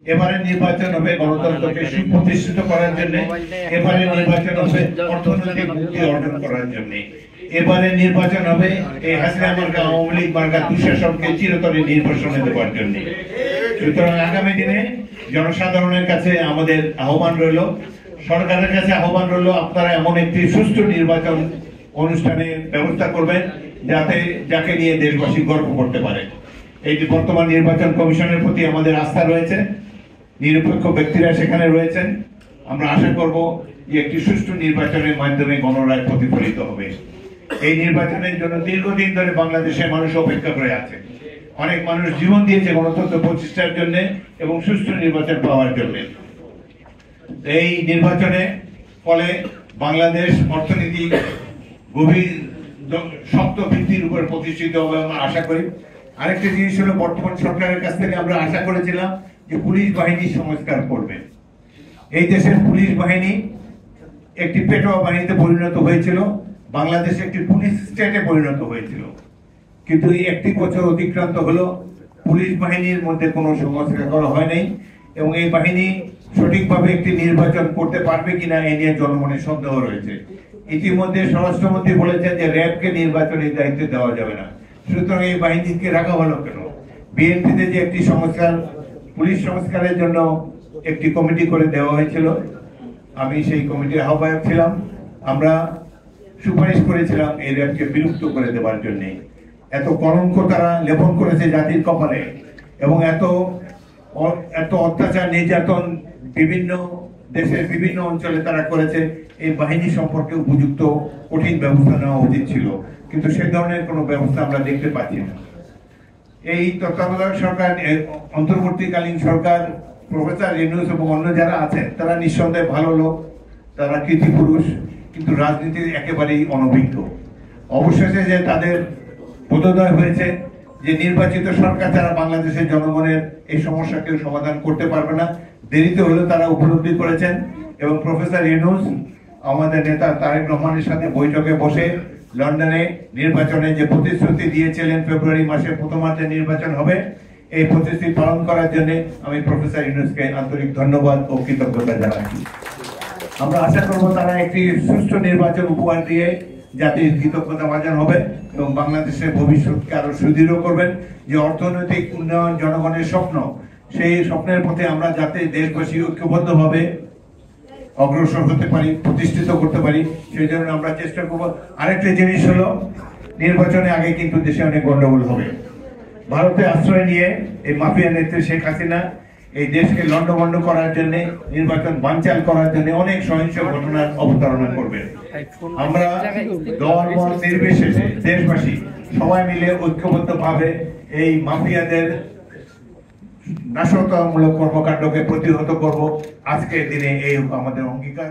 এবারে নির্বাচন হবে গণতন্ত্রকে সুপ্রতিষ্ঠিত করার জন্য, এবারে নির্বাচন হবে অর্থনৈতিক মুক্তি অর্জন করার জন্য, এবারে নির্বাচন হবে এই হাসিনা মার্কা আওয়ামী লীগ মার্কা দুঃশাসনকে চিরতরে নির্বাসনে দেওয়ার জন্য। সুতরাং আগামী দিনে জনসাধারণের কাছে আমাদের আহ্বান রইল, সরকারের কাছে আহ্বান রইল, আপনারা এমন একটি সুষ্ঠু নির্বাচন অনুষ্ঠানের ব্যবস্থা করবেন যাকে নিয়ে দেশবাসী গর্ব করতে পারে। এই বর্তমান নির্বাচন কমিশনের প্রতি আমাদের আস্থা রয়েছে, নিরপেক্ষ ব্যক্তিরা সেখানে রয়েছেন। আমরা আশা করব যে একটি সুষ্ঠু নির্বাচনের মাধ্যমে গণরায় প্রতিফলিত হবে। এই নির্বাচনের জন্য দীর্ঘদিন ধরে বাংলাদেশের মানুষ অপেক্ষা করে আছে। অনেক মানুষ জীবন দিয়েছে গণতন্ত্র প্রতিষ্ঠার জন্য এবং সুষ্ঠু নির্বাচন পাওয়ার জন্য। এই নির্বাচনে ফলে বাংলাদেশ অর্থনীতি গভীর শক্ত ভিত্তির উপর প্রতিষ্ঠিত হবে আমরা আশা করি। আরেকটা জিনিস হলো, বর্তমান সরকারের কাছ থেকে আমরা আশা করেছিলাম যে পুলিশ বাহিনী সংস্কার করবে। এই দেশের পুলিশ বাহিনী একটি পেটোয়া বাহিনীতে পরিণত হয়েছিল, বাংলাদেশ একটি পুলিশ স্টেটে পরিণত হয়েছিল। কিন্তু এই একটি বছর অতিক্রান্ত হলো, পুলিশ বাহিনীর মধ্যে কোনো সংস্কার করা হয় নাই এবং এই বাহিনী সঠিকভাবে একটি নির্বাচন করতে পারবে কিনা এ নিয়ে জনমনের সন্দেহ রয়েছে। ইতিমধ্যে স্বরাষ্ট্রমন্ত্রী বলেছেন যে র্যাবকে নির্বাচনের দায়িত্ব দেওয়া যাবে না। সুতরাং এই বাহিনীকে রাখা হলো কেন? বিএনপিতে যে একটি সংস্কার, পুলিশ সংস্কারের জন্য একটি কমিটি করে দেওয়া হয়েছিল, আমি সেই কমিটির আহ্বায়ক ছিলাম। আমরা সুপারিশ করেছিলাম এই র্যাবকে বিলুপ্ত করে দেওয়ার জন্য। এত কলঙ্ক তারা লেপন করেছে জাতির কপালে এবং এত অত্যাচার নির্যাতন বিভিন্ন দেশের বিভিন্ন অঞ্চলে তারা করেছে। এই বাহিনী সম্পর্কে উপযুক্ত কঠিন ব্যবস্থা নেওয়া উচিত ছিল, কিন্তু সে ধরনের কোনো ব্যবস্থা আমরা দেখতে পাচ্ছি না। এই তত্ত্বাবধায়ক সরকার, অন্তর্বর্তীকালীন সরকার, প্রফেসর ইউনূস এবং অন্য যারা আছেন তারা নিঃসন্দেহে ভালো লোক, তারা কৃতি পুরুষ, কিন্তু রাজনীতির একেবারেই অনভিজ্ঞ। অবশেষে যে তাদের বোধোদয় হয়েছে যে নির্বাচিত সরকার ছাড়া বাংলাদেশের জনগণের এই সমস্যা কেউ সমাধান করতে পারবে না, দেরিতে হলেও তারা উপলব্ধি করেছেন এবং প্রফেসর ইউনূস আমাদের নেতা তারেক রহমানের সাথে বৈঠকে বসে লন্ডনে নির্বাচনে যে প্রতিশ্রুতি দিয়েছিলেন ফেব্রুয়ারি মাসের প্রথমার্ধে নির্বাচন হবে, এই প্রতিশ্রুতি পালন করার জন্য আমি প্রফেসর ইউনূসকে আন্তরিক ধন্যবাদ ও কৃতজ্ঞতা জানাই। আমরা আশা করব তারা একটি সুষ্ঠু নির্বাচন উপহার দিয়ে জাতির কৃতজ্ঞতা ভাজন হবে এবং বাংলাদেশের ভবিষ্যৎকে আরো সুদৃঢ় করবেন। যে অর্থনৈতিক উন্নয়ন জনগণের স্বপ্ন, সেই স্বপ্নের পথে আমরা যাতে দেশবাসী ঐক্যবদ্ধভাবে অগ্রসর হতে পারি, প্রতিষ্ঠিত করতে পারি, সেই জন্য আমরা চেষ্টা করব। আরেকটা জিনিস হলো, নির্বাচনে আগে কিন্তু দেশে অনেক গন্ডগোল হবে। ভারতে আশ্রয় নিয়ে এই মাফিয়া নেত্রী শেখ হাসিনা এই দেশকে লন্ডভন্ড করার জন্য, নির্বাচন বানচাল করার জন্য অনেক সহিংস ঘটনার অবতারণা করবে। আমরা দল মত নির্বিশেষে দেশবাসী সবাই মিলে ঐক্যবদ্ধভাবে এই মাফিয়াদের নাশকতামূলক কর্মকাণ্ডকে প্রতিহত করব। আজকের দিনে এই আমাদের অঙ্গীকার।